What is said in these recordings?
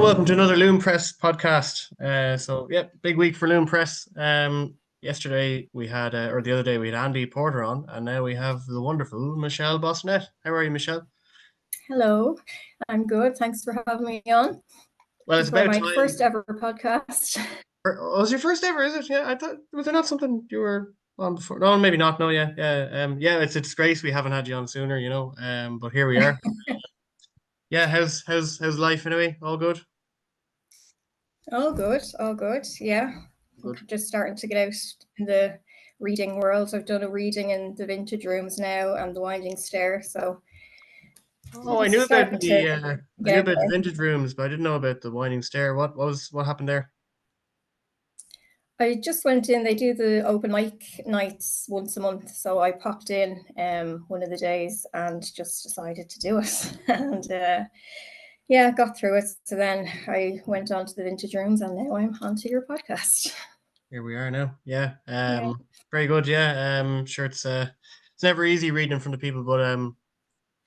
welcome to another Loom Press podcast. Big week for Loom Press. Yesterday we had, or the other day we had Andy Porter on, and now we have the wonderful Michelle Bosonnett. How are you, Michelle? Hello, I'm good. Thanks for having me on Well, it's for about my time. first ever podcast. Was your first ever? Is it? Yeah, I thought was there not something you were on before? No, maybe not. No, yeah, yeah, yeah. It's a disgrace we haven't had you on sooner, you know. But here we are. Yeah, how's life anyway? All good. All good, all good. Yeah, I'm Good. just starting to get out in the reading world. I've done a reading in the vintage rooms now and the winding stair, so Oh, just starting to I knew get out about the there. vintage rooms, but I didn't know about the winding stair. What happened there? I just went in. They do the open mic nights once a month, so I popped in one of the days and just decided to do it. And yeah, got through it. So then I went on to the vintage rooms, and now I'm onto your podcast. Here we are now. Yeah. Yeah, Very good. Yeah. Sure. It's never easy reading in front of people, but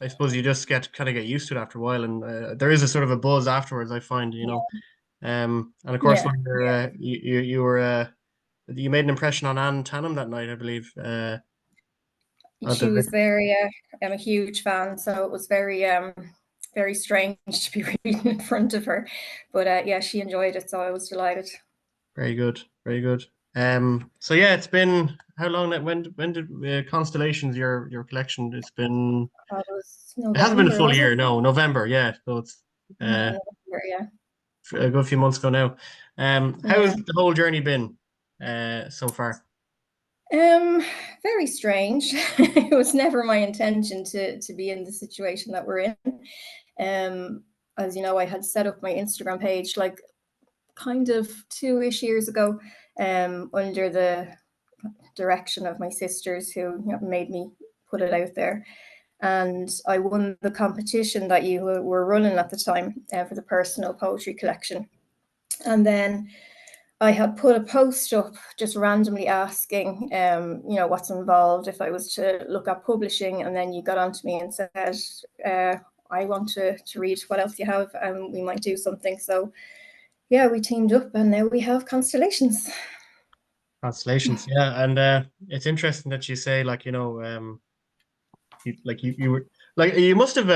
I suppose you just get used to it after a while, and there is a sort of a buzz afterwards. I find, you know. yeah, And of course, yeah. when you were you made an impression on Anne Tannum that night, I believe. At She the was there. Yeah, I'm a huge fan, so it was very strange to be reading in front of her. But yeah, she enjoyed it, so I was delighted. Very good. Very good. So yeah, it's been how long that when did Constellations your collection? It was It hasn't been a November, full was it? year. No, November. Yeah, so it's Yeah, uh November. Yeah, a good few months ago now. How's yeah. the whole journey been so far? Um, Very strange. It was never my intention to be in the situation that we're in. As you know, I had set up my Instagram page like kind of 2-ish years ago, under the direction of my sisters who made me put it out there. And I won the competition that you were running at the time for the personal poetry collection. And then I had put a post up just randomly asking, what's involved if I was to look at publishing. And then you got onto me and said, I want to read what else you have, and we might do something. So yeah, we teamed up, and now we have Constellations. Constellations, yeah, and it's interesting that you say like you were like you must have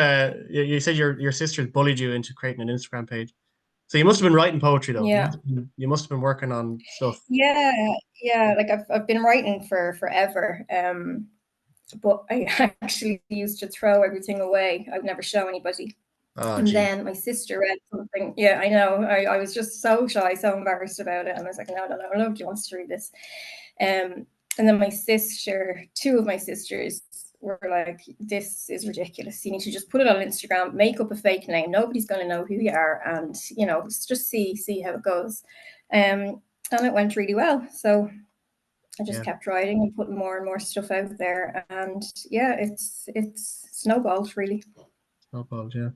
you said your sisters bullied you into creating an Instagram page, so you must have been writing poetry though. Yeah, You must have been working on stuff. yeah, yeah. Like I've been writing for forever. But I actually used to throw everything away. I would never show anybody. Oh, And gee, then my sister read something. Yeah, I know. I was just so shy, so embarrassed about it. And I was like, no, no, no, nobody wants to read this. Um, and then two of my sisters were like, this is ridiculous. You need to just put it on Instagram, make up a fake name. Nobody's going to know who you are. And, just see how it goes. And it went really well. So I just yeah, kept writing and putting more and more stuff out there. And yeah, it's snowballed really. not bad, yeah.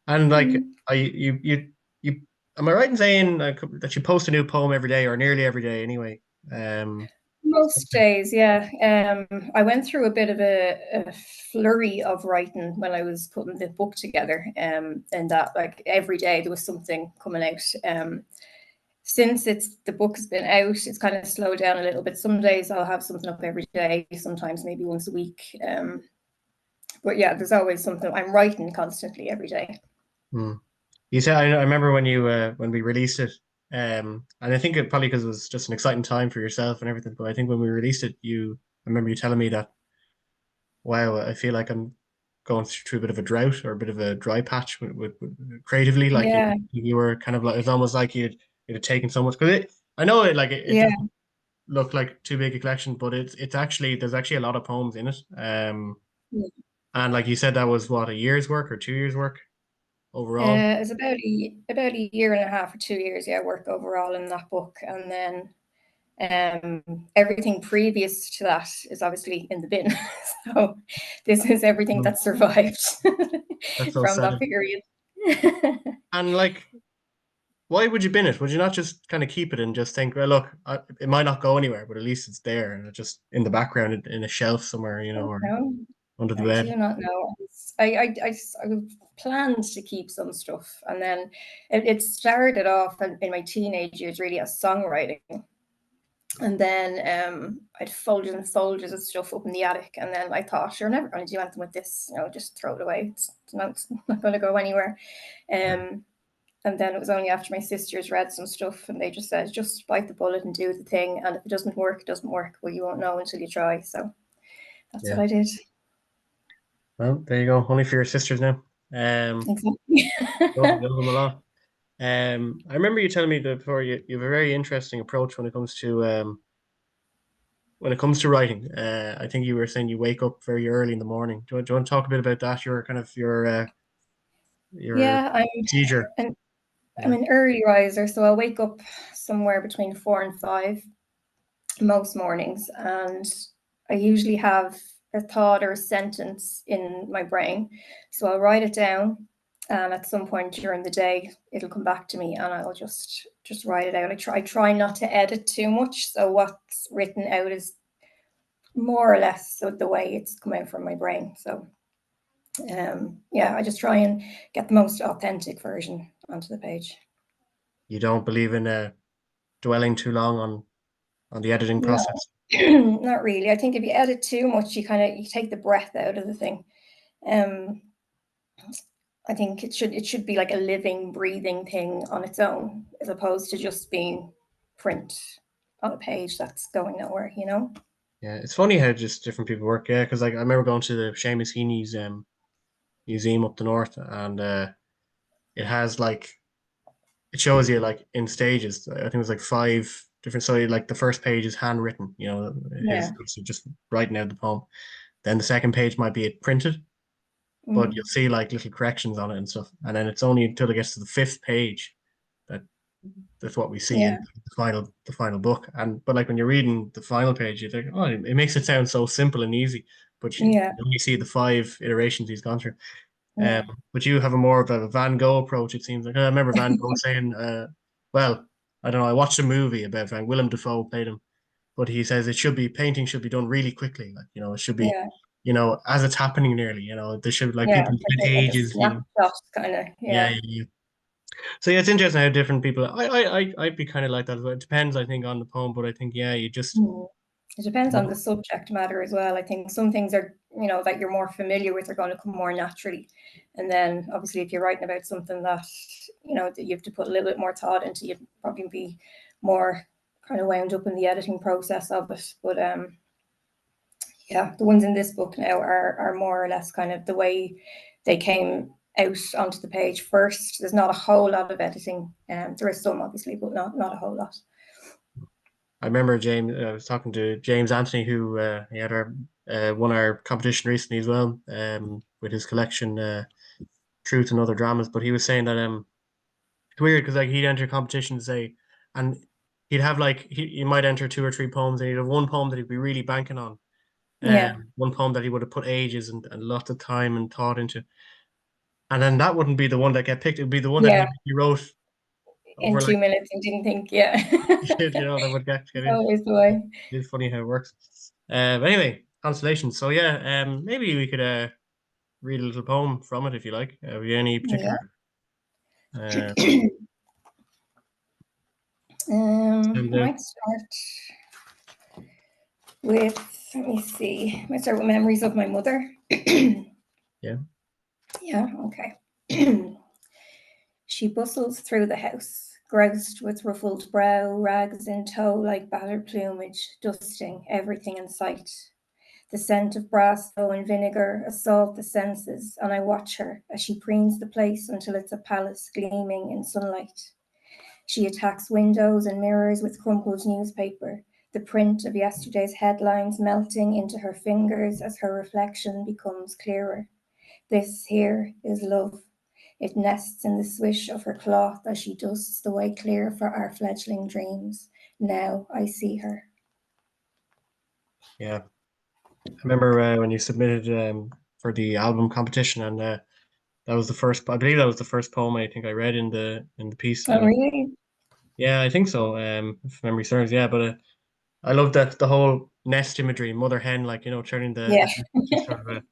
And like, Mm. you, am I right in saying that you post a new poem every day or nearly every day anyway? Most days, yeah. I went through a bit of a flurry of writing when I was putting the book together, and that like every day there was something coming out. Since the book has been out, it's kind of slowed down a little bit. Some days I'll have something up every day, sometimes maybe once a week. But yeah, there's always something. I'm writing constantly every day. Hmm. You said I remember when you when we released it, and I think it probably because it was just an exciting time for yourself and everything. But I think when we released it, I remember you telling me that, wow, I feel like I'm going through a bit of a drought or a bit of a dry patch with creatively. Like Yeah, you were kind of like it's almost like you'd have taken so much because I know it yeah. doesn't look like too big a collection, but it's actually there's actually a lot of poems in it. And like you said, that was what, a year's work or 2 years work overall. It's about a year and a half or 2 years, yeah, work overall in that book. And then everything previous to that is obviously in the bin. So this is everything Mm. that survived That's so from sad. that period. And like, why would you bin it? Would you not just kind of keep it and just think, well, look, it might not go anywhere, but at least it's there and it's just in the background in a shelf somewhere, you know, or No, under the I bed. do not know. I planned to keep some stuff, and then it started off in my teenage years really as songwriting, and then I'd folded and folders of stuff up in the attic, and then I thought, you're never going to do anything with this, just throw it away. It's not going to go anywhere. Um, and then it was only after my sisters read some stuff, and they just said, just bite the bullet and do the thing, and if it doesn't work, it doesn't work. Well, you won't know until you try. So that's what Yeah. I did. Well, there you go. Only for your sisters now. Exactly. Love them a lot. I remember you telling me that before you have a very interesting approach when it comes to writing. I think you were saying you wake up very early in the morning. Do you want to talk a bit about that? Your kind of your Yeah, procedure. an I'm Yeah. an early riser, so I'll wake up somewhere between 4 and 5 most mornings, and I usually have a thought or a sentence in my brain. So I'll write it down, and at some point during the day, it'll come back to me, and I'll just write it out. I try not to edit too much, so what's written out is more or less so the way it's come out from my brain. So yeah, I just try and get the most authentic version onto the page. You don't believe in dwelling too long on the editing No, process. not really. I think if you edit too much, you take the breath out of the thing. Um, I think it should be like a living, breathing thing on its own, as opposed to just being print on a page that's going nowhere. Yeah, it's funny how just different people work. Yeah, because like I remember going to the Seamus Heaney's museum up the north, and it has like it shows you like in stages. I think it was like five different. So like the first page is handwritten, his Yeah. just writing out the poem. Then the second page might be it printed, but you'll Mm. see like little corrections on it and stuff. And then it's only until it gets to the fifth page that that's what we see in Yeah. the final book. And but like when you're reading the final page, you think, oh, it makes it sound so simple and easy, but Yeah. you only see the five iterations he's gone through. Um, Yeah. but you have a more of a Van Gogh approach, it seems like. I remember Van Gogh saying, well, I don't know, I watched a movie about Van Willem Dafoe played him, but he says painting should be done really quickly. Like, it should be, Yeah. as it's happening nearly, there should, like, Yeah. people spend Like a ages, snapshot kind of. yeah, Yeah. yeah, yeah. So yeah, it's interesting how different people, I'd be kind of like that as well. It depends, I think, on the poem, but I think, yeah, you just, Mm. It depends on the subject matter as well. I think some things that you're more familiar with are going to come more naturally. And then obviously if you're writing about something that you have to put a little bit more thought into, you'd probably be more kind of wound up in the editing process of it. But yeah, the ones in this book now are more or less kind of the way they came out onto the page first. There's not a whole lot of editing. There is some obviously, but not a whole lot. I remember James. I was talking to James Anthony, who he had won our competition recently as well, with his collection "Truth and Other Dramas." But he was saying that it's weird because like he'd enter competitions, say, and he'd have like he might enter two or three poems, and he'd have one poem that he'd be really banking on, Yeah. one poem that he would have put ages and lots of time and thought into, and then that wouldn't be the one that get picked. It'd be the one that Yeah. he wrote In over like 2 minutes and didn't think, yeah. that would get It's in. always the way. It's funny how it works. But anyway, Constellations. So yeah, maybe we could read a little poem from it if you like. Have you any Yeah. particular? Uh, and, I might start with, let me see, I might start with memories of my mother. yeah, Yeah, okay. She bustles through the house, groused with ruffled brow, rags in tow like battered plumage, dusting everything in sight. The scent of brass and vinegar assault the senses, and I watch her as she preens the place until it's a palace gleaming in sunlight. She attacks windows and mirrors with crumpled newspaper, the print of yesterday's headlines melting into her fingers as her reflection becomes clearer. This here is love. It nests in the swish of her cloth as she dusts the way clear for our fledgling dreams. Now I see her. yeah. I remember when you submitted for the album competition, and that was the first. I believe that was the first poem I think I read in the piece, Oh, and really? yeah, I think so. If memory serves, yeah. But I love that the whole nest imagery, mother hen, like turning the Yeah. nest into sort of a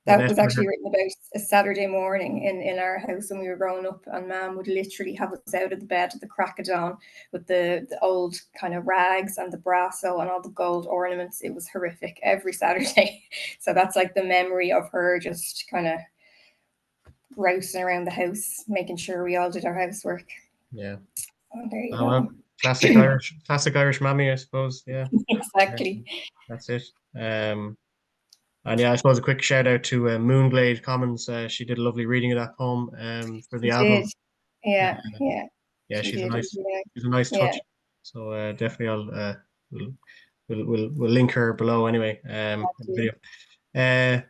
That was actually written about a Saturday morning in our house when we were growing up, and Mum would literally have us out of the bed at the crack of dawn with the old kind of rags and the brasso and all the gold ornaments. It was horrific every Saturday. So that's like the memory of her just kind of rousing around the house, making sure we all did our housework. Yeah. Oh, there you Oh, go. well, classic Irish mammy, I suppose. Yeah. Exactly. That's it. And yeah, I suppose a quick shout out to Moonglade Commons. She did a lovely reading of that poem for the She did. album. Yeah, Uh, yeah. yeah, She did. It was really she's a nice nice. touch. So definitely, we'll, we'll link her below anyway. In the Yeah. video.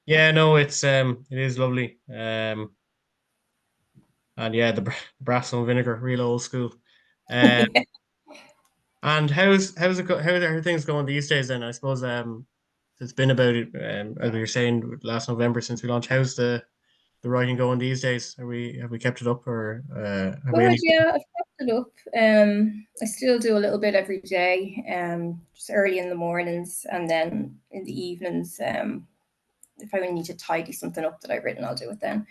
Yeah, no, it is lovely. And yeah, the brass and vinegar, real old school. Uh, and how are things going these days? Then I suppose it's been about it, as we were saying last November since we launched. How's the writing going these days? Have we kept it up, or have we Good, any? yeah, I've kept it up. I still do a little bit every day, just early in the mornings, and then in the evenings, if I need to tidy something up that I've written, I'll do it then.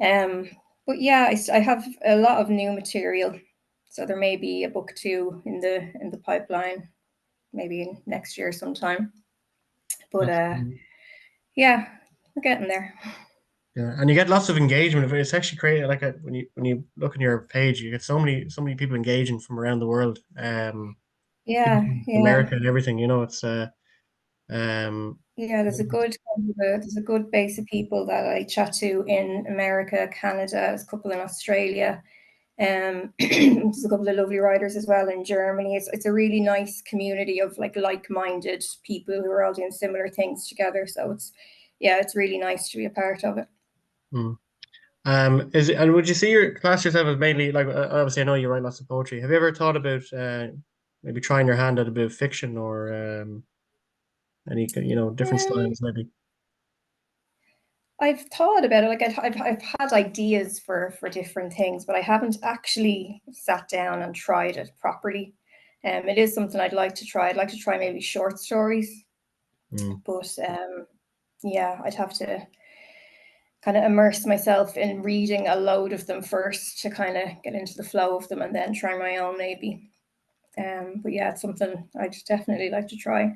Um, but yeah, I have a lot of new material, so there may be a book two in the pipeline, maybe next year sometime. But yeah, we're getting there. Yeah, and you get lots of engagement. It's actually created like when you look on your page, you get so many people engaging from around the world. People Yeah, from yeah. America and everything. It's um, Yeah, there's a good base of people that I chat to in America, Canada, there's a couple in Australia. There's a couple of lovely writers as well in Germany. It's a really nice community of like-minded people who are all doing similar things together. So it's really nice to be a part of it. hmm. Is it, and would you see your class yourself as mainly like obviously I know you write lots of poetry. Have you ever thought about maybe trying your hand at a bit of fiction or any different Um, styles maybe? I've thought about it. Like I've had ideas for different things, but I haven't actually sat down and tried it properly. It is something I'd like to try. I'd like to try maybe short stories, Mm, but yeah, I'd have to kind of immerse myself in reading a load of them first to kind of get into the flow of them, and then try my own maybe. But yeah, it's something I'd definitely like to try.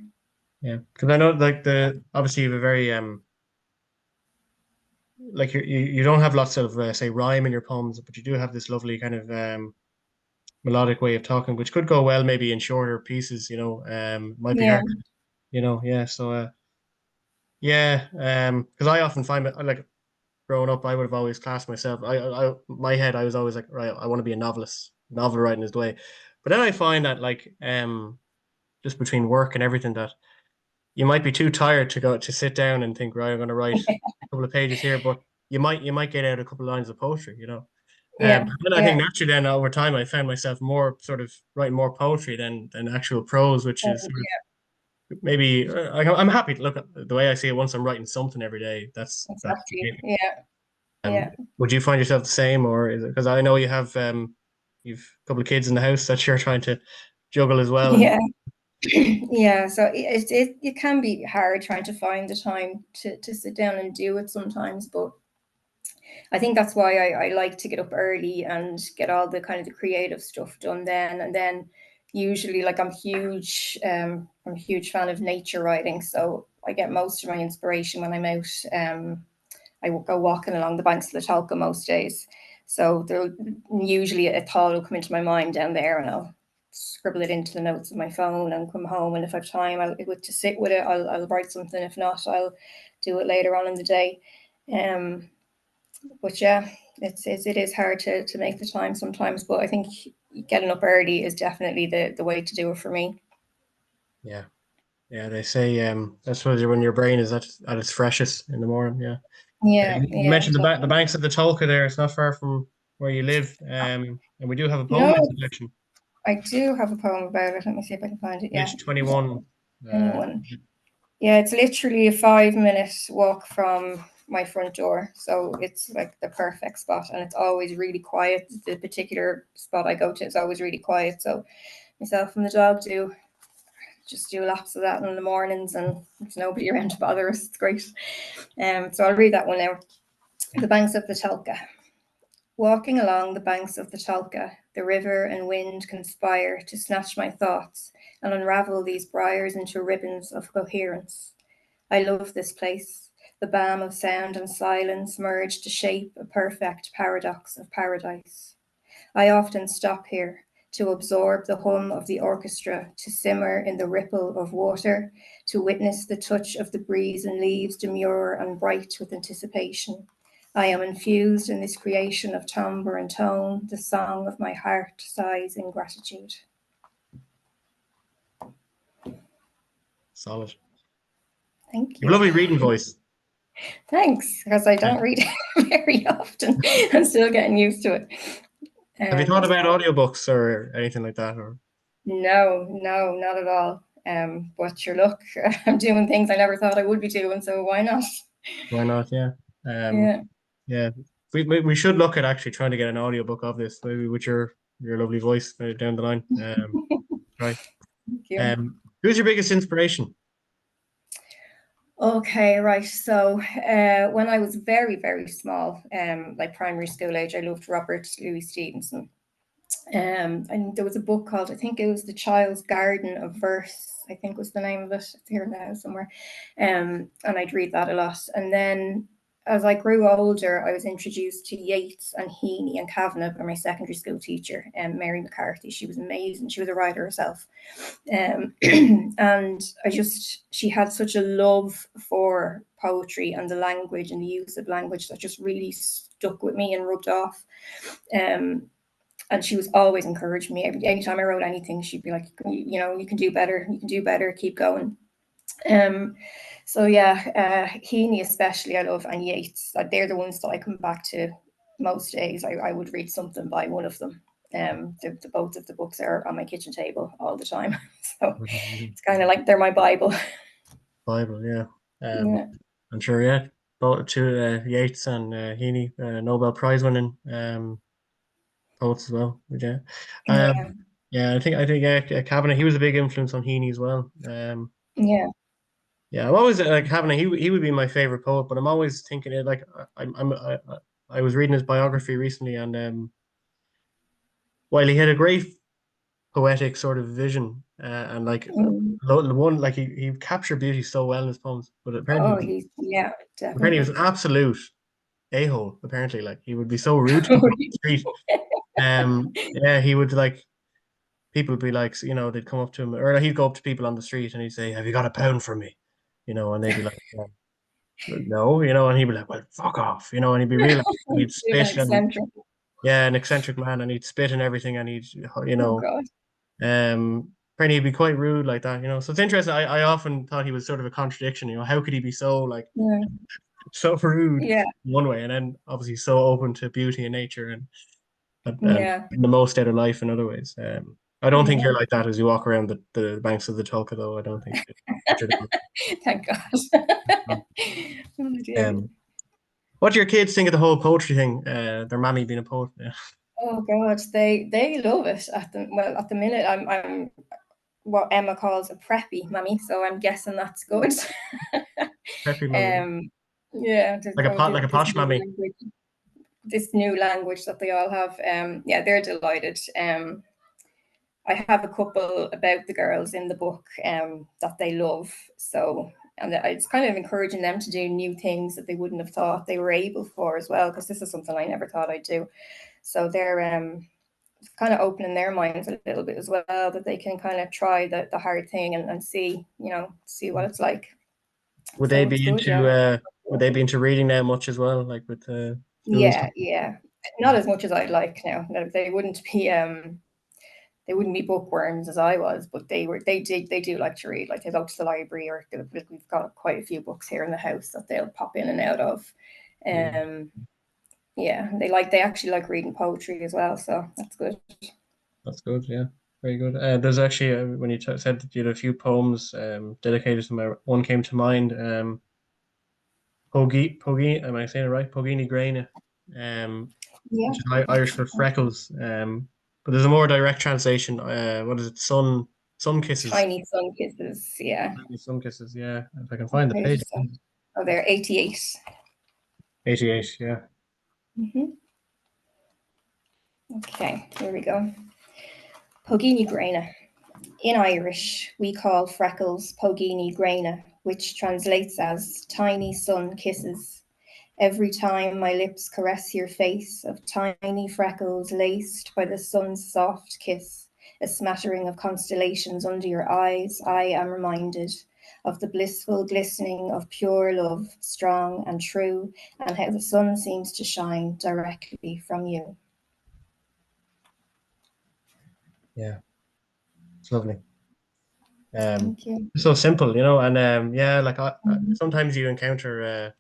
yeah, because I know like the obviously you have a very like you don't have lots of say rhyme in your poems, but you do have this lovely kind of melodic way of talking, which could go well maybe in shorter pieces. Might be Yeah, hard. Yeah. So yeah, because I often find that like growing up, I would have always classed myself. My head, I was always like, right, I want to be a novelist. Novel writing is the way. But then I find that like just between work and everything that you might be too tired to go to sit down and think, right, I'm going to write a couple of pages here, but you might get out a couple of lines of poetry. yeah, But then I yeah. think naturally, then over time, I found myself more sort of writing more poetry than actual prose, which is sort of maybe I'm happy to look at the way I see it. Once I'm writing something every day, that's Exactly. Yeah, yeah, would you find yourself the same, or is it because I know you've a couple of kids in the house that you're trying to juggle as well, and yeah. Yeah, so it can be hard trying to find the time to sit down and do it sometimes, but I think that's why I like to get up early and get all the kind of the creative stuff done then. And then usually like I'm a huge fan of nature writing. So I get most of my inspiration when I'm out. I will go walking along the banks of the Talca most days. So there'll usually a thought will come into my mind down there, and I'll scribble it into the notes of my phone and come home. And if I have time, I'll to sit with it. I'll write something. If not, I'll do it later on in the day. Um, but yeah, it is hard to make the time sometimes. But I think getting up early is definitely the way to do it for me. yeah, yeah, they say that's when your brain is at its freshest in the morning. Yeah, Yeah, you yeah. mentioned the banks of the Tolka there. It's not far from where you live, and we do have a poem No, in selection, I do have a poem about it. Let me see if I can find it. Yeah, page 21. Uh, anyone. Yeah, it's literally a 5 minute walk from my front door. So it's like the perfect spot, and it's always really quiet. The particular spot I go to is always really quiet. So myself and the dog do just do laps of that in the mornings, and there's nobody around to bother us. It's great. So I'll read that one now. The banks of the Tolka. Walking along the banks of the Tolka, the river and wind conspire to snatch my thoughts and unravel these briars into ribbons of coherence. I love this place. The balm of sound and silence merge to shape a perfect paradox of paradise. I often stop here to absorb the hum of the orchestra, to simmer in the ripple of water, to witness the touch of the breeze and leaves demure and bright with anticipation. I am infused in this creation of timbre and tone, the song of my heart sighs in gratitude. Solid. Thank You have a you. lovely reading voice. Thanks, because I don't read very often. I'm still getting used to it. Have you thought about audiobooks or anything like that? Or No, not at all. But your look, I'm doing things I never thought I would be doing, so why not? why not? Yeah. Yeah. Yeah. We should look at actually trying to get an audiobook of this, maybe with your lovely voice down the line. Right. Thank you. Who's your biggest inspiration? Okay, right. So when I was very, very small, like primary school age, I loved Robert Louis Stevenson. And there was a book called, I think it was The Child's Garden of Verse, I think was the name of it. It's here now somewhere. And I'd read that a lot. And then as I grew older, I was introduced to Yeats and Heaney and Kavanagh by my secondary school teacher, Mary McCarthy. She was amazing. She was a writer herself. And she had such a love for poetry and the language and the use of language that just really stuck with me and rubbed off. And she was always encouraging me. Anytime I wrote anything, she'd be like, you can do better, keep going. So yeah, Heaney especially I love, and Yeats. They're the ones that I come back to most days. I would read something by one of them. Both of the books are on my kitchen table all the time. So it's kind of like they're my Bible. Bible, yeah. Yeah. I'm sure, yeah. Both two Yeats and Heaney, Nobel Prize winning poets as well. Yeah. Yeah. Yeah, I think Kavanagh, he was a big influence on Heaney as well. Yeah. Yeah, I'm always like Kavanagh. He would be my favorite poet, but I'm always thinking it like I was reading his biography recently, and while he had a great poetic sort of vision, and like Mm. one like he captured beauty so well in his poems, but Oh, yeah, apparently he was definitely. an absolute a-hole. Apparently, like he would be so rude to people on the street. Yeah, he would like people would be like, they'd come up to him, or he'd go up to people on the street and he'd say, "Have you got a pound for me?" And they'd be like, "No," and he'd be like, "Well, fuck off," and he'd be real, and he'd Really spit and eccentric. yeah, an eccentric man, and he'd spit and everything, and Oh God. apparently he'd be quite rude like that. So it's interesting. I often thought he was sort of a contradiction. How could he be so like Yeah. so rude Yeah. one way, and then obviously so open to beauty and nature and Yeah. the most out of life in other ways. I don't think Yeah. you're like that as you walk around the banks of the Tolka, though. I don't think that you're Thank God. the Oh, dear. um, what do your kids think of the whole poetry thing? Their mammy being a poet. Yeah. Oh God, they love it at the minute. I'm what Emma calls a preppy mummy, so I'm guessing that's good. Preppy mammy. um, yeah, Like a posh mammy. this new language that they all have. Yeah, they're delighted. I have a couple about the girls in the book that they love. So, and it's kind of encouraging them to do new things that they wouldn't have thought they were able for as well, because this is something I never thought I'd do. So they're kind of opening their minds a little bit as well, that they can kind of try the hard thing and see, see what it's like. Would they So it's be good, yeah. into reading now much as well, like with school and Yeah, stuff? yeah. Not as much as I'd like now. No, they wouldn't be bookworms as I was, but they do like to read. Like they go to the library, or we've got quite a few books here in the house that they'll pop in and out of. Mm, Yeah, they actually like reading poetry as well, so that's good. that's good. Yeah, very good. There's actually when you said that you had a few poems dedicated to my one came to mind. Pogi, am I saying it right? Pogini Graina, Yeah. which is Irish for freckles. But there's a more direct translation. What is it? Sun. Sun Kisses. Tiny sun kisses. Yeah. Tiny Sun Kisses, yeah. If I can find the Pages page. of- Oh, they're 88. 88, yeah. Okay, here we go. Pogini Graina. In Irish, we call freckles Pogini Graina, which translates as tiny sun kisses. Every time my lips caress your face of tiny freckles laced by the sun's soft kiss, a smattering of constellations under your eyes, I am reminded of the blissful glistening of pure love, strong and true, and how the sun seems to shine directly from you. Yeah, it's lovely. Thank you. So simple, and yeah, like sometimes you encounter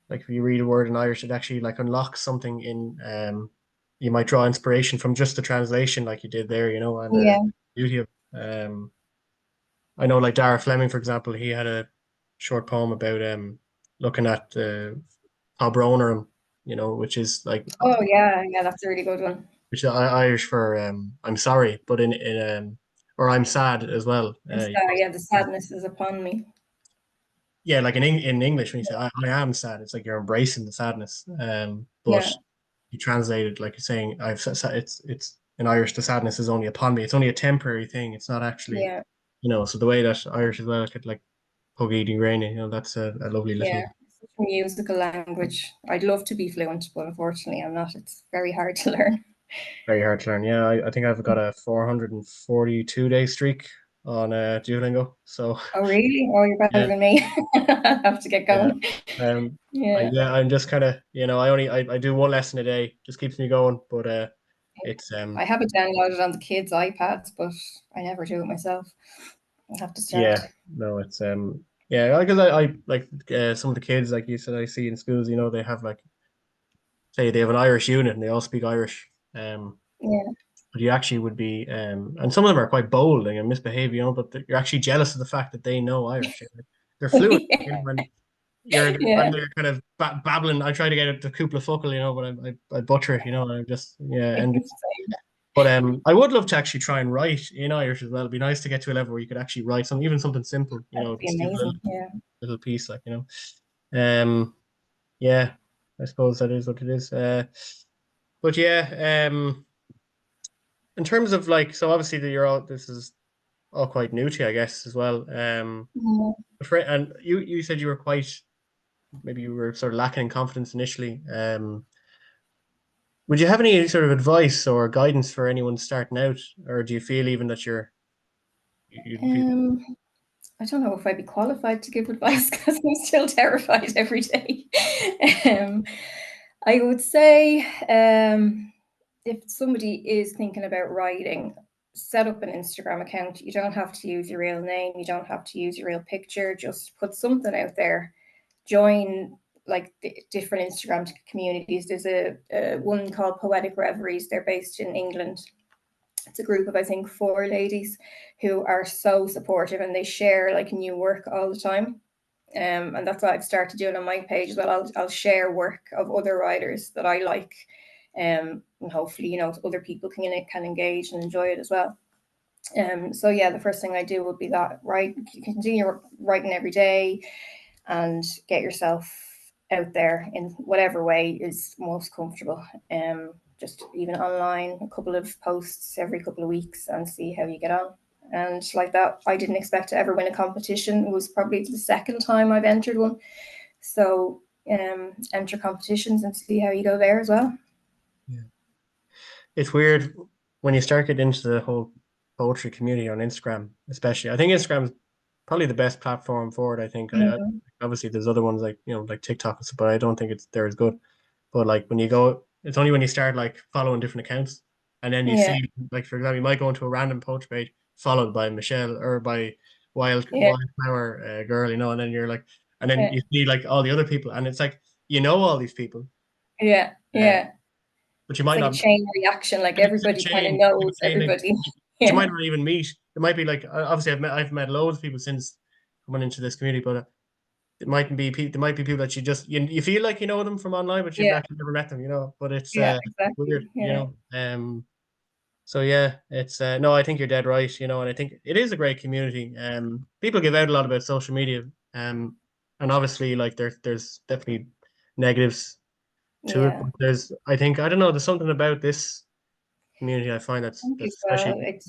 like if you read a word in Irish, it actually like unlocks something in you might draw inspiration from just the translation, like you did there, and Yeah, beauty of I know like Dara Fleming, for example, he had a short poem about looking at Tá which is like oh yeah, yeah, that's a really good one. which is Irish for I'm sorry, but in or I'm sad as well. Yeah, the sadness is upon me. Yeah, like in English, when you say I am sad, it's like you're embracing the sadness. But Yeah, you translate it like you're saying it's in Irish, the sadness is only upon me. It's only a temporary thing. It's not actually, yeah, so the way that Irish as well could like hug eating rainy, that's a lovely yeah. little, Such a musical language. I'd love to be fluent, but unfortunately I'm not. It's very hard to learn. very hard to learn. Yeah, I think I've got a 442-day streak on Duolingo. So Oh really? Oh, you're better yeah, than me. I have to get yeah. going. I Yeah, yeah, I'm just kind of, I do one lesson a day, just keeps me going. But it's I have it downloaded on the kids' iPads, but I never do it myself. I have to start. yeah, no, it's yeah, because I like some of the kids, like you said, I see in schools, they have like, say they have an Irish unit and they all speak Irish. Yeah, But you actually would be and some of them are quite bold and misbehave, but you're actually jealous of the fact that they know Irish. They're fluent, yeah, when you're yeah. when they're kind of babbling. I try to get it to Kupla Fuckle, but I butcher it, and I'm just, yeah, and but I would love to actually try and write in Irish as well. It'd be nice to get to a level where you could actually write something, even something simple, That'd be just do a little amazing. Yeah. little piece, like, Um, yeah, I suppose that is what it is. But yeah, in terms of like, so obviously this is all quite new to you, I guess, as well. Yeah. And you said you were maybe you were sort of lacking in confidence initially. Would you have any sort of advice or guidance for anyone starting out, or do you feel even that you'd be Um, I don't know if I'd be qualified to give advice because I'm still terrified every day. um, I would say if somebody is thinking about writing, set up an Instagram account. You don't have to use your real name. You don't have to use your real picture. Just put something out there. Join like different Instagram communities. There's a one called Poetic Reveries. They're based in England. It's a group of, I think, 4 ladies who are so supportive and they share like new work all the time. And that's what I've started doing on my page as well. I'll share work of other writers that I like, and hopefully, other people can engage and enjoy it as well. So yeah, the first thing I do would be that, right? You continue writing every day and get yourself out there in whatever way is most comfortable. Just even online, a couple of posts every couple of weeks and see how you get on. And like that, I didn't expect to ever win a competition. It was probably the second time I've entered one. So enter competitions and see how you go there as well. Yeah. It's weird when you start getting into the whole poetry community on Instagram, especially. I think Instagram's probably the best platform for it. I think. Mm-hmm. Obviously there's other ones like like TikTok, but I don't think they're as good. But like when you go, it's only when you start like following different accounts, and then you Yeah, see, like, for example, you might go into a random poetry page followed by Michelle or by yeah, Wildflower girl, and then you're like, and then yeah, you see like all the other people, and it's like all these people, yeah, uh, yeah. but you It's might like a not. chain reaction. Like It's like a everybody kind of chain, knows everybody. but you might Yeah, not even meet. It might be like, obviously I've met loads of people since coming into this community, but it mightn't be people. There might be people that you feel like you know them from online, but you've yeah, actually never met them. But it's yeah, weird. exactly. Yeah. So yeah, it's no, I think you're dead right, and I think it is a great community. People give out a lot about social media, and obviously like there's definitely negatives to it, Yeah. but I think I don't know, there's something about this community I find Think that's as well, especially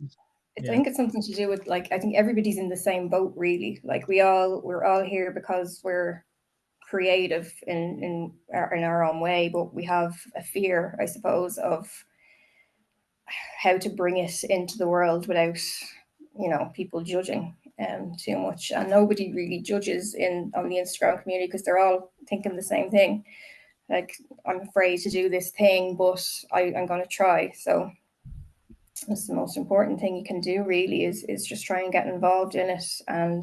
I yeah, think it's something to do with like I think everybody's in the same boat really. Like we're all here because we're creative in our own way, but we have a fear, I suppose, of how to bring it into the world without, people judging too much. And nobody really judges in on the Instagram community because they're all thinking the same thing. Like I'm afraid to do this thing, but I'm going to try. So that's the most important thing you can do. Really, is just try and get involved in it, and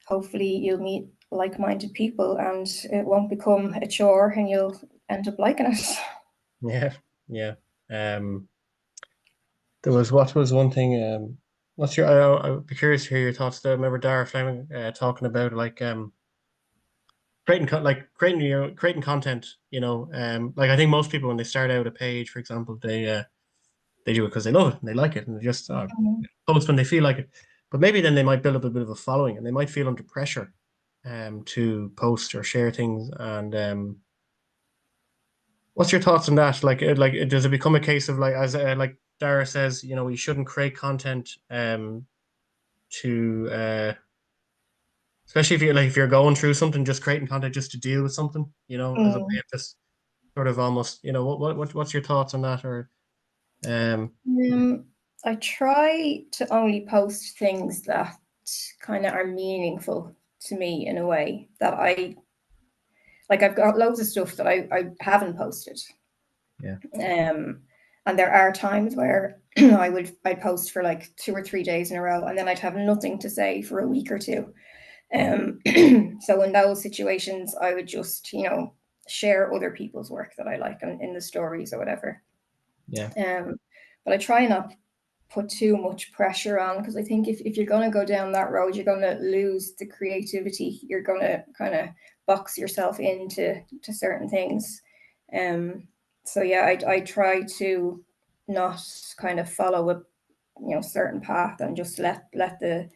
hopefully you'll meet like-minded people, and it won't become a chore, and you'll end up liking it. yeah, yeah. Um, there was what was one thing. What's your? I'd be curious to hear your thoughts. There, remember Dara Fleming talking about like creating content. Like I think most people when they start out a page, for example, they do it because they love it and they like it and they just post when they feel like it. But maybe then they might build up a bit of a following and they might feel under pressure to post or share things. And what's your thoughts on that? Does it become a case of like as like Dara says, you shouldn't create content to especially if you're going through something, just creating content just to deal with something, as a way Mm. of just sort of almost, what's your thoughts on that? Or um, Um, I try to only post things that kind of are meaningful to me in a way that I like. I've got loads of stuff that I haven't posted. yeah, And there are times where I'd post for like 2 or 3 days in a row, and then I'd have nothing to say for a week or two. Um, so in those situations, I would just share other people's work that I like in the stories or whatever. yeah, Um, but I try not put too much pressure on because I think if you're going to go down that road, you're going to lose the creativity. You're going to kind of box yourself into to certain things. Um, so yeah, I try to not kind of follow a certain path and just let the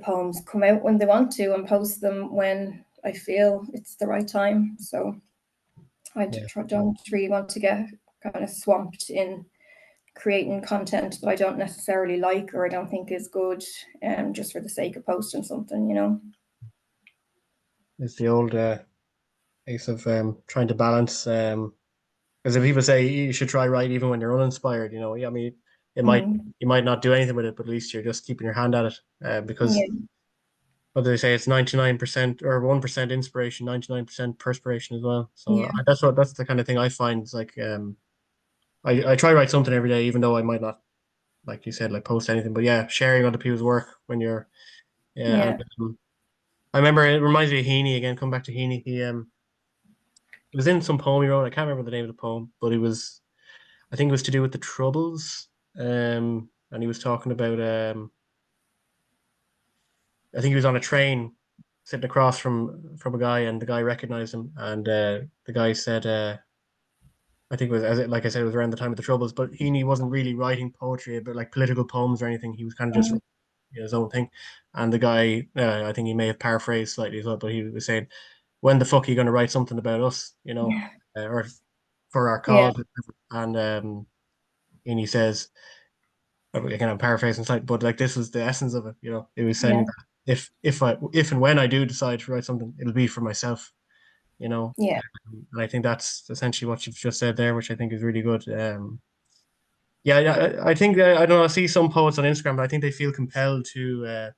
poems come out when they want to and post them when I feel it's the right time. So I yeah. don't really want to get kind of swamped in creating content that I don't necessarily like or I don't think is good, just for the sake of posting something. It's the old case of trying to balance. Because if people say you should try write even when you're uninspired, I mean, it might Mm, you might not do anything with it, but at least you're just keeping your hand at it. Because yeah, what do they say? It's 99% or 1% inspiration, 99% perspiration as well. So yeah, that's the kind of thing I find. It's like I try to write something every day, even though I might not, like you said, like post anything. But yeah, sharing other people's work when you're yeah. And yeah. I remember it reminds me of Heaney again. Come back to Heaney. It was in some poem he wrote. I can't remember the name of the poem, but it was I think it was to do with the Troubles. And he was talking about I think he was on a train sitting across from a guy, and the guy recognized him, and the guy said, I think it was like I said, it was around the time of the Troubles, but he wasn't really writing poetry about like political poems or anything. He was kind of just Mm, his own thing. And the guy, I think he may have paraphrased slightly as well, but he was saying, "When the fuck are you going to write something about us, or for our yeah, cause?" And and he says, again, I'm paraphrasing slightly, but like this was the essence of it. It was saying yeah, that if and when I do decide to write something, it'll be for myself. You know, yeah, and I think that's essentially what you've just said there, which I think is really good. Yeah, yeah, I think I don't know. I see some poets on Instagram, but I think they feel compelled to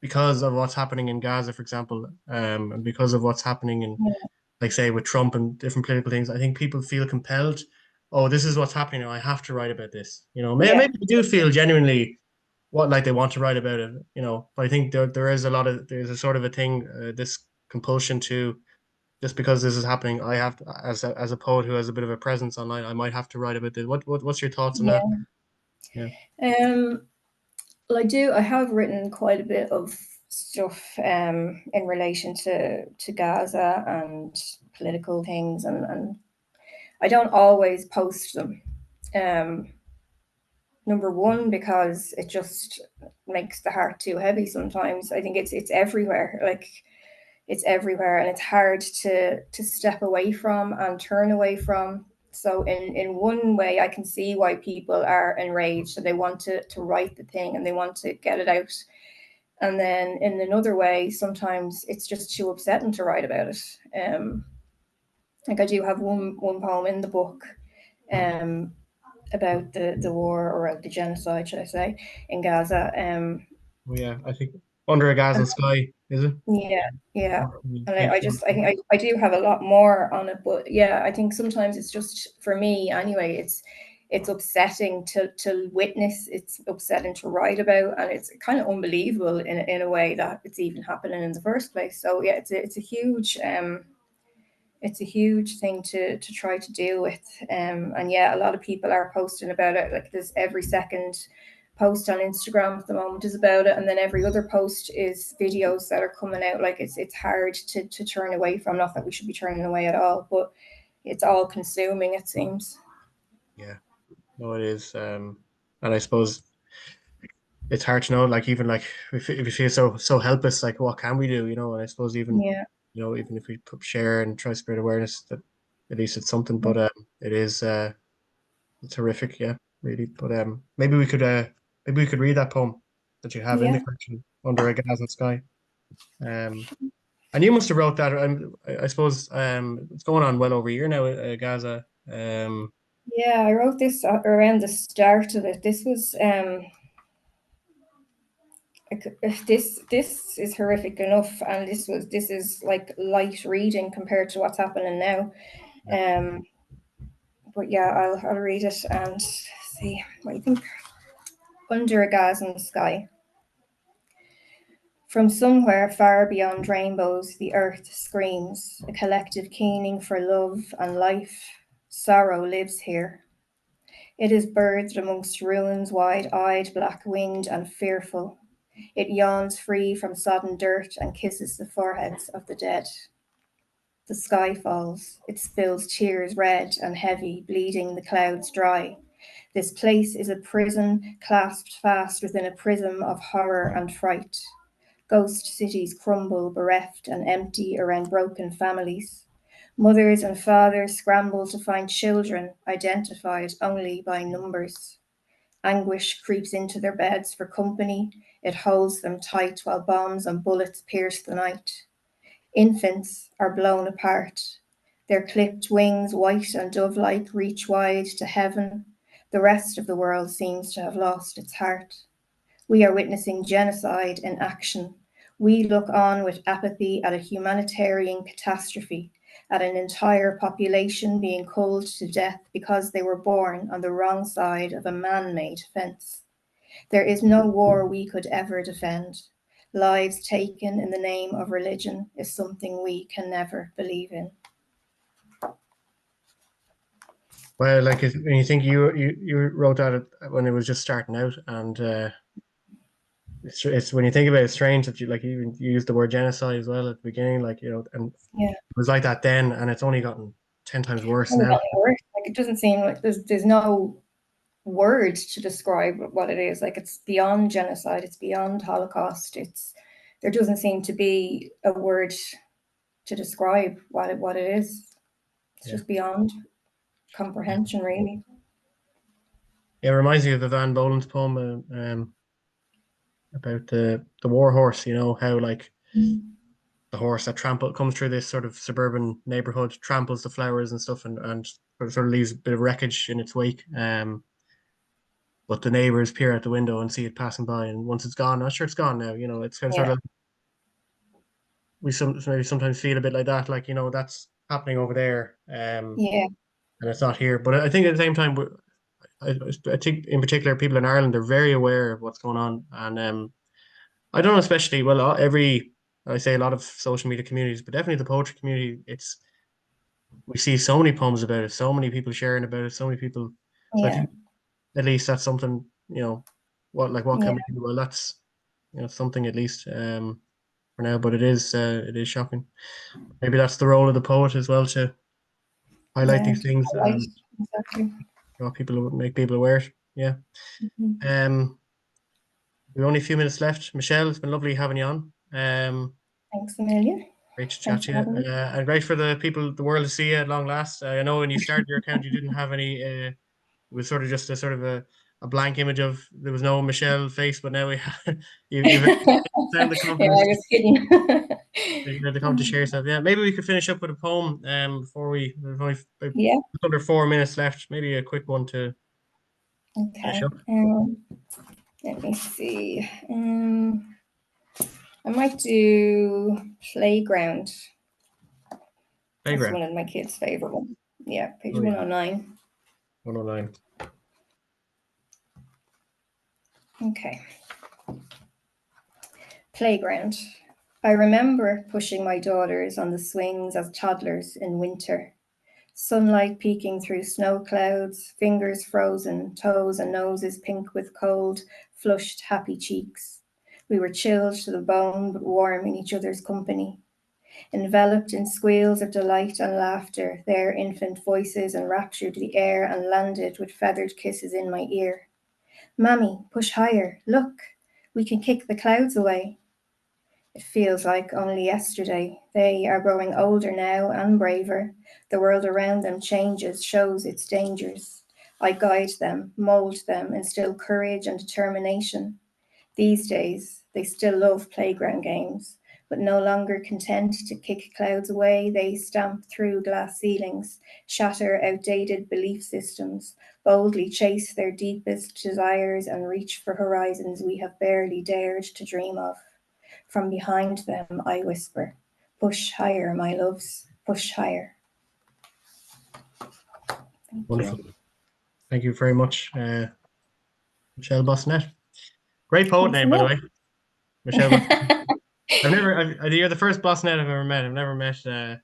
because of what's happening in Gaza, for example, and because of what's happening in, yeah, like, say, with Trump and different political things. I think people feel compelled. Oh, this is what's happening now. I have to write about this. yeah, Maybe they do feel genuinely what like they want to write about it. But I think there is there's a sort of a thing, this compulsion to just because this is happening, I have to, as a poet who has a bit of a presence online, I might have to write about this. What's your thoughts on that? yeah. Yeah, Well, I have written quite a bit of stuff in relation to Gaza and political things, and I don't always post them. Um, number one, because it just makes the heart too heavy sometimes. I think it's everywhere. Like, it's everywhere, and it's hard to step away from and turn away from. So in one way, I can see why people are enraged and they want to write the thing and they want to get it out. And then in another way, sometimes it's just too upsetting to write about it. Like, I do have one poem in the book, um, about the war, or the genocide, should I say, in Gaza. Oh, yeah, I think Under a Gaza Sky, is it? Yeah, yeah. And Page I think I do have a lot more on it, but yeah, I think sometimes it's just, for me anyway, it's upsetting to witness, it's upsetting to write about, and it's kind of unbelievable in a way that it's even happening in the first place. So yeah, it's a huge thing to try to deal with. And yeah, a lot of people are posting about it. Like, there's every second post on Instagram at the moment is about it, and then every other post is videos that are coming out. Like, it's hard to turn away from. Not that we should be turning away at all, but it's all consuming, it seems. Yeah, no, it is. And I suppose it's hard to know, like, even like if you feel so helpless, like what can we do, you know? And I suppose even, Yeah, you know, even if we share and try to spread awareness, that at least it's something. But it is it's horrific, yeah, really. But maybe we could read that poem that you have in the yeah, collection, Under a Gaza Sky. And you must have wrote that. I suppose it's going on well over a year now, Gaza. yeah. I wrote this around the start of it. This was this is horrific enough, and this is like light reading compared to what's happening now. Um, but yeah, I'll read it and see what you think. Under a Gazan sky. From somewhere far beyond rainbows, the earth screams, a collective keening for love and life. Sorrow lives here. It is birthed amongst ruins, wide-eyed, black-winged, and fearful. It yawns free from sodden dirt and kisses the foreheads of the dead. The sky falls. It spills tears red and heavy, bleeding the clouds dry. This place is a prison clasped fast within a prism of horror and fright. Ghost cities crumble, bereft and empty around broken families. Mothers and fathers scramble to find children identified only by numbers. Anguish creeps into their beds for company. It holds them tight while bombs and bullets pierce the night. Infants are blown apart. Their clipped wings, white and dove-like, reach wide to heaven. The rest of the world seems to have lost its heart. We are witnessing genocide in action. We look on with apathy at a humanitarian catastrophe, at an entire population being culled to death because they were born on the wrong side of a man-made fence. There is no war we could ever defend. Lives taken in the name of religion is something we can never believe in. Well, like when you think you wrote that when it was just starting out, and it's when you think about it, it's strange that you used the word genocide as well at the beginning, like, you know, and Yeah, it was like that then, and it's only gotten 10 times worse only now. gotten worse. Like, it doesn't seem like there's no words to describe what it is. Like, it's beyond genocide, it's beyond Holocaust. It's There doesn't seem to be a word to describe what it is. It's Yeah, just beyond comprehension, really. yeah, it reminds me of the Van Bolen's poem about the war horse. You know how, like, the horse that comes through this sort of suburban neighborhood, tramples the flowers and stuff, and sort of leaves a bit of wreckage in its wake. But the neighbors peer out the window and see it passing by, and once it's gone, I'm sure it's gone now. You know, it's kind of sort Yeah, of, maybe sometimes feel a bit like that, like, you know, that's happening over there, yeah, and it's not here. But I think at the same time, I, I think in particular people in Ireland are very aware of what's going on, and I don't know, especially, well, I say a lot of social media communities, but definitely the poetry community. It's We see so many poems about it, so many people sharing about it, so many people. So I yeah, think at least that's something, you know, what yeah, can we do? Well, that's, you know, something at least for now. But it is shocking. Maybe that's the role of the poet as well, to highlight yeah. these things Right, and exactly. draw people, make people aware. Yeah. Mhm. We've only a few minutes left. Michelle, it's been lovely having you on. Thanks a million. Great to chat Thanks to for you. having me. And great for the people, the world to see you at long last. I know when you started your account, you didn't have any, it was sort of just a sort of a blank image of, there was no Michelle face, but now we have, you've found the Yeah, confidence I was kidding. to come to share yourself. Yeah, maybe we could finish up with a poem before we've only about Yeah, under 4 minutes left. Maybe a quick one to finish okay. up. Let me see. I might do Playground. That's Playground. one of my kids' favorite ones. Yeah, page Oh, yeah. 109. 109. Okay. Playground. I remember pushing my daughters on the swings as toddlers in winter. Sunlight peeking through snow clouds, fingers frozen, toes and noses pink with cold, flushed, happy cheeks. We were chilled to the bone, but warm in each other's company. Enveloped in squeals of delight and laughter, their infant voices enraptured the air and landed with feathered kisses in my ear. Mammy, push higher, look, we can kick the clouds away. It feels like only yesterday. They are growing older now and braver. The world around them changes, shows its dangers. I guide them, mold them, instill courage and determination. These days, they still love playground games, but no longer content to kick clouds away, they stamp through glass ceilings, shatter outdated belief systems, boldly chase their deepest desires, and reach for horizons we have barely dared to dream of. From behind them, I whisper, push higher, my loves, push higher. Thank Wonderful. you. Thank you very much, Michelle Bosonnett. Great poet Thanks a name, by the million. way. Michelle Bosonnett. You're the first Bosonnett I've ever met. I've never met another.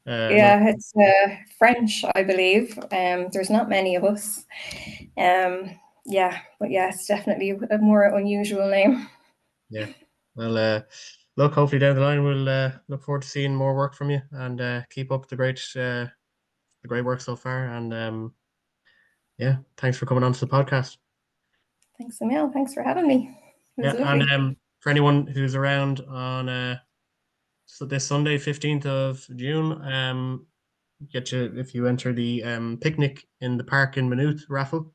Yeah, it's French, I believe. There's not many of us. Yeah, but yeah, it's definitely a more unusual name. Yeah. Well, look, hopefully down the line we'll look forward to seeing more work from you and keep up the great work so far. And yeah, thanks for coming on to the podcast. Thanks, Emil. Thanks for having me. It was Yeah, and lovely. for anyone who's around on so this Sunday, 15th of June, get you if you enter the picnic in the park in Maynooth raffle,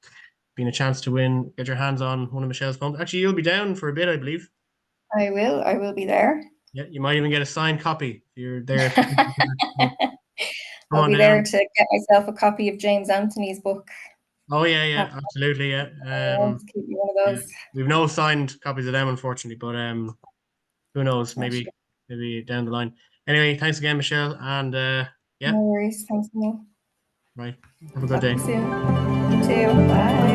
being a chance to win, get your hands on one of Michelle's poems. Actually, you'll be down for a bit, I believe. I will. I will be there. Yeah, you might even get a signed copy if you're there at the picnic park. So come I'll on be there down. to get myself a copy of James Anthony's book. Oh yeah, Have yeah, absolutely, yeah. to keep me one of Yeah, those. we've no signed copies of them, unfortunately, but who knows? Actually, Maybe down the line. Anyway, thanks again, Michelle, and no yeah, worries. Thanks, Emil. right. Have a good Talk to day. you soon. You too. Bye.